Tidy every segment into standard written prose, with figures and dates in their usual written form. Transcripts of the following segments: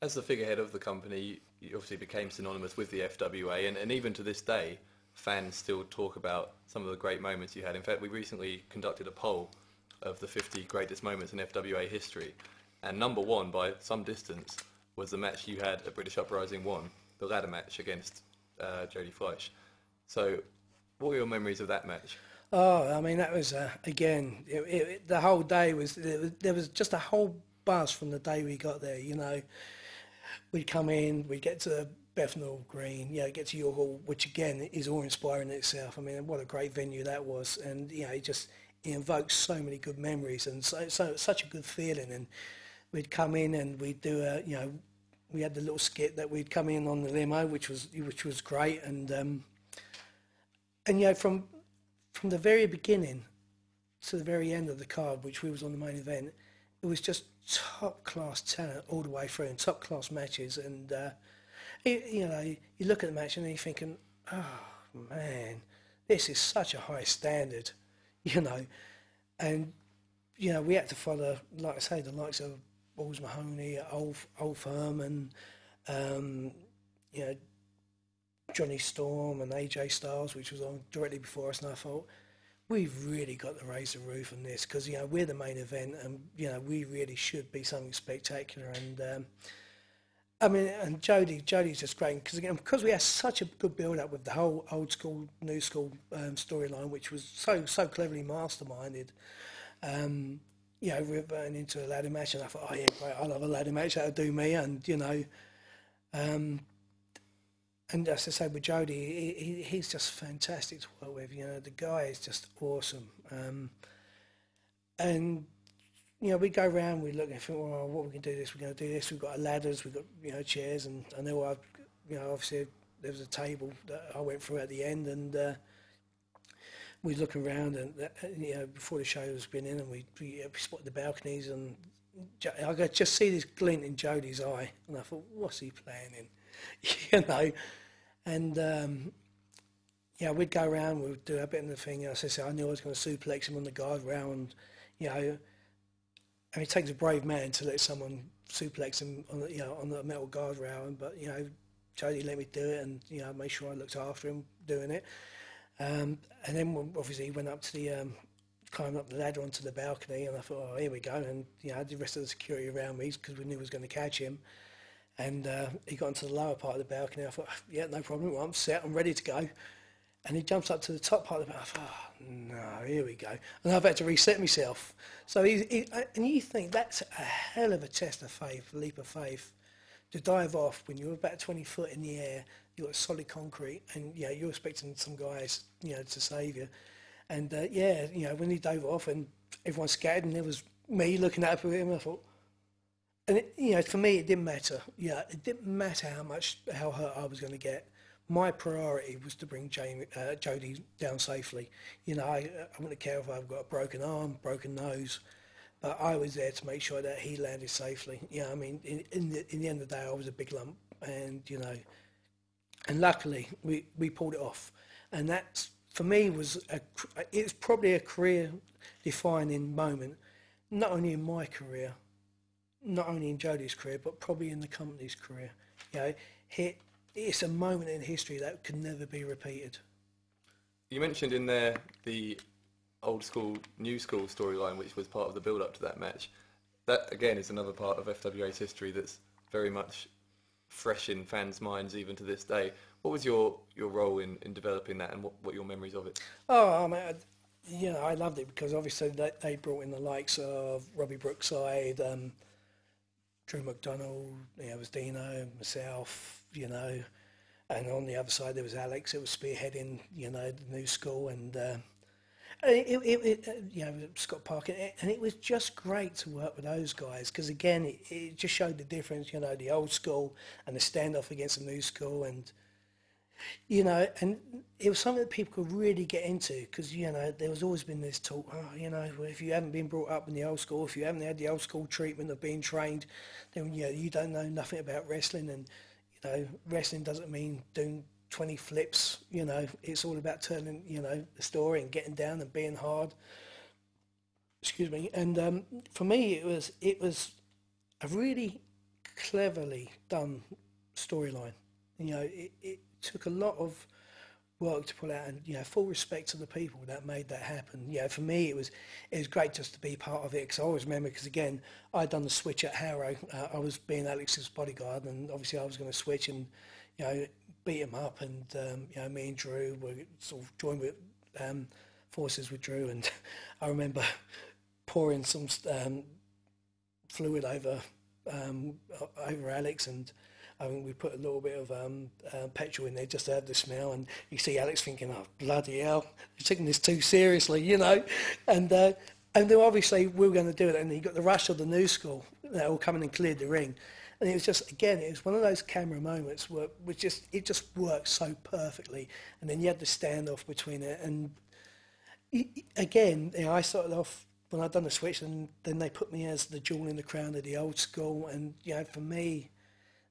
As the figurehead of the company, you obviously became synonymous with the FWA, and even to this day, fans still talk about some of the great moments you had. In fact, we recently conducted a poll of the 50 greatest moments in FWA history, and number one by some distance was the match you had at British Uprising 1, the ladder match against Jodie Fleisch. So, what were your memories of that match? Oh, I mean, that was, again, the whole day there was just a whole buzz from the day we got there, you know. We'd come in, we'd get to Bethnal Green, you know, get to York Hall, which again is awe-inspiring in itself. I mean, what a great venue that was. And, you know, it invokes so many good memories and such a good feeling. And we'd come in and we'd do you know, we had the little skit that we'd come in on the limo, which was great. And you know, from the very beginning to the very end of the card, which we was on the main event, it was just top class talent all the way through and top class matches. And you know, you look at the match and then you're thinking, oh man, this is such a high standard, you know. And you know, we had to follow, like I say, the likes of Balls Mahoney, Old Firm, and you know, Johnny Storm and AJ Styles, which was on directly before us. And I thought, we've really got to raise the roof on this, because, you know, we're the main event, and, you know, we really should be something spectacular. And I mean, and Jodie's just great, because again, because we had such a good build-up with the whole old school, new school storyline, which was so cleverly masterminded. You know, we're burning into a ladder match, and I thought, oh yeah, great, I love a ladder match, that'll do me. And, you know, and as I say, with Jodie, he's just fantastic to work with. You know, the guy is just awesome. And, you know, we go around, we look and think, well, what we can do this, we're going to do this. We've got ladders, we've got, you know, chairs. And I know, you know, obviously there was a table that I went through at the end, and we look around, and, you know, before the show was beginning, and we spotted the balconies, and I could just see this glint in Jodie's eye. And I thought, what's he planning? You know, and yeah, we'd go around, we'd do a bit of the thing. As I said, I knew I was going to suplex him on the guardrail, and, you know, and it takes a brave man to let someone suplex him on the, you know, on the metal guardrail. But, you know, Jodie let me do it, and, you know, made sure I looked after him doing it. And then obviously he went up to the climbed up the ladder onto the balcony, and I thought, oh, here we go. And, you know, I had the rest of the security around me because we knew we was going to catch him. And he got into the lower part of the balcony. I thought, yeah, no problem. Well, I'm set. I'm ready to go. And he jumps up to the top part of the balcony. I thought, oh, no, here we go. And I've had to reset myself. So and you think that's a hell of a test of faith, leap of faith, to dive off when you're about 20 foot in the air, you've got solid concrete, and, you know, you're expecting some guys, you know, to save you. And yeah, you know, when he dove off and everyone scattered, and there was me looking at him, I thought. And it, you know, for me, it didn't matter. Yeah, it didn't matter how hurt I was going to get. My priority was to bring Jodie down safely. You know, I wouldn't care if I've got a broken arm, broken nose, but I was there to make sure that he landed safely. You know, I mean, in the end of the day, I was a big lump, and, you know, and luckily we pulled it off. And that, for me, it's probably a career-defining moment, not only in my career, not only in Jodie's career, but probably in the company's career. You know, it's a moment in history that could never be repeated. You mentioned in there the old school, new school storyline, which was part of the build-up to that match. That, again, is another part of FWA's history that's very much fresh in fans' minds even to this day. What was your role in developing that, and what your memories of it? Oh, I mean, you know, I loved it because obviously they brought in the likes of Robbie Brookside, Drew McDonald, you know, it was Dino, myself, you know, and on the other side there was Alex. It was spearheading, you know, the new school, and you know, Scott Parker, and it was just great to work with those guys because, again, it just showed the difference, you know, the old school and the standoff against the new school. And, you know, and it was something that people could really get into because, you know, there was always been this talk, oh, you know, if you haven't been brought up in the old school, if you haven't had the old school treatment of being trained, then, you know, you don't know nothing about wrestling. And, you know, wrestling doesn't mean doing 20 flips, you know, it's all about turning, you know, the story and getting down and being hard. Excuse me. And for me, it was a really cleverly done storyline. You know, it took a lot of work to pull out, and you know, full respect to the people that made that happen. You know, for me, it was great just to be part of it, because I always remember, because again, I'd done the switch at Harrow. I was being Alex's bodyguard, and obviously I was going to switch and, you know, beat him up, and you know, me and Drew were sort of joined with forces with Drew, and I remember pouring some fluid over Alex, and I mean, we put a little bit of petrol in there just to have the smell, and you see Alex thinking, "Oh, bloody hell, you're taking this too seriously," you know. And then obviously we were going to do it, and you got the rush of the new school that all coming and cleared the ring, and it was just, again, it was one of those camera moments where it just worked so perfectly, and then you had the standoff between it, and again, you know, I started off when I'd done the switch, and then they put me as the jewel in the crown of the old school, and you know, for me,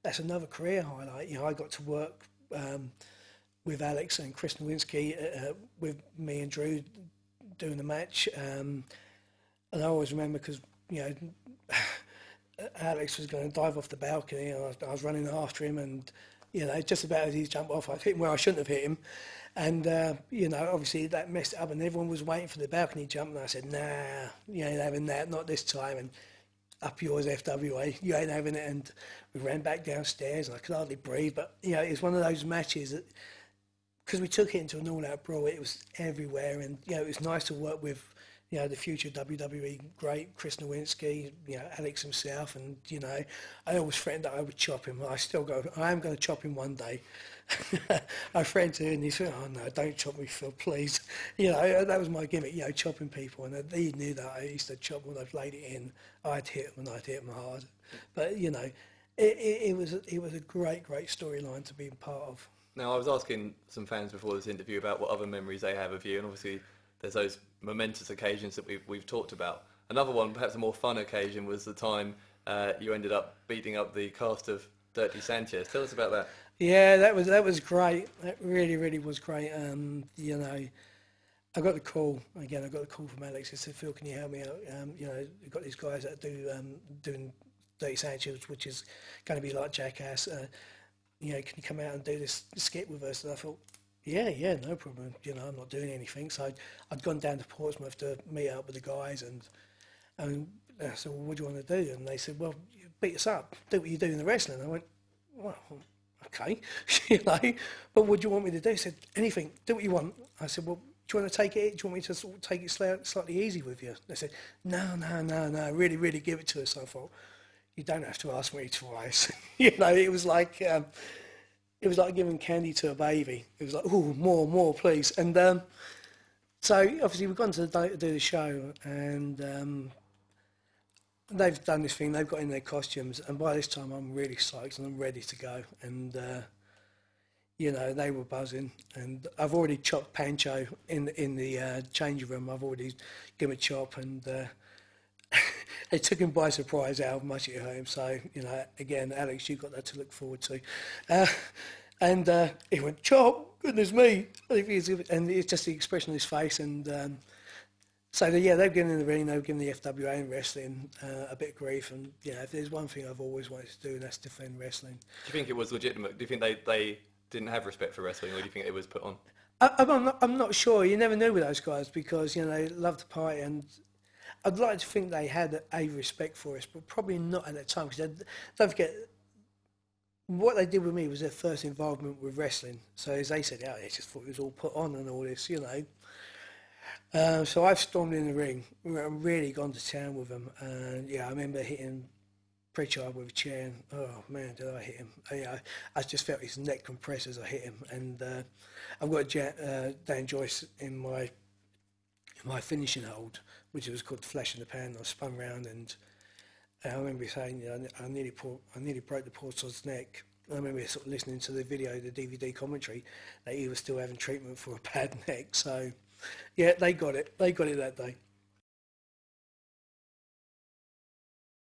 that's another career highlight. You know, I got to work with Alex and Chris Nowinski, with me and Drew doing the match. And I always remember, because, you know, Alex was going to dive off the balcony, and I was running after him, and, you know, just about as he jumped off, I hit him where I shouldn't have hit him. And, you know, obviously that messed it up, and everyone was waiting for the balcony jump, and I said, nah, you ain't having that, not this time. And up yours, FWA, you ain't having it. And we ran back downstairs, and I could hardly breathe. But, you know, it's one of those matches that, because we took it into an all-out brawl, it was everywhere. And, you know, it was nice to work with, you know, the future WWE great, Chris Nowinski, you know, Alex himself. And, you know, I always threatened that I would chop him. I am going to chop him one day. I threatened to him, and he said, "Oh, no, don't chop me, Phil, please." You know, that was my gimmick, you know, chopping people. And he knew that I used to chop when I've laid it in. I'd hit them, and I'd hit them hard. But, you know, it was a great storyline to be a part of. Now, I was asking some fans before this interview about what other memories they have of you, and obviously there's those momentous occasions that we've talked about. Another one, perhaps a more fun occasion, was the time you ended up beating up the cast of Dirty Sanchez. Tell us about that. Yeah, that was great. That really was great. You know, I got the call from Alex. He said, "Phil, can you help me out? You know, we've got these guys that doing Dirty Sanchez, which is going to be like Jackass. You know, can you come out and do this skit with us?" And I thought, yeah, no problem. You know, I'm not doing anything. So I'd gone down to Portsmouth to meet up with the guys, and I said, "Well, what do you want to do?" And they said, "Well, beat us up. Do what you do in the wrestling." I went, "Well, okay," you know, "but what do you want me to do?" He said, "Anything, do what you want." I said, "Well, do you want to take it? Do you want me to sort of take it slightly easy with you?" They said, No, really give it to us." I thought, you don't have to ask me twice. You know, it was like giving candy to a baby. It was like, "Oh, more, please." And so obviously we've gone to do the show, and they've done this thing. They've got in their costumes, and by this time I'm really psyched and I'm ready to go. And you know, they were buzzing, and I've already chopped Pancho in the changing room. I've already given him a chop, and it took him by surprise how much it hurt him. So, you know, again, Alex, you've got that to look forward to. And he went, "Chop, goodness me." And it's just the expression on his face. And so, yeah, they've given in the ring, they've given the FWA and wrestling a bit of grief. And, you know, if there's one thing I've always wanted to do, and that's defend wrestling. Do you think it was legitimate? Do you think they didn't have respect for wrestling, or do you think it was put on? I'm not sure. You never knew with those guys, because, you know, they love to party, and I'd like to think they had a respect for us, but probably not at that time, because don't forget, what they did with me was their first involvement with wrestling. So as they said, they just thought it was all put on and all this, you know. So I've stormed in the ring. I've really gone to town with them. And yeah, I remember hitting Bradshaw with a chair, and oh man, did I hit him. I just felt his neck compress as I hit him. And I've got Dan Joyce in my finishing hold, which was called Flash in the Pan. I spun round, and I remember saying, you know, I nearly broke the poor sod's neck. I remember sort of listening to the video, the DVD commentary, that he was still having treatment for a bad neck. So, yeah, they got it. They got it that day.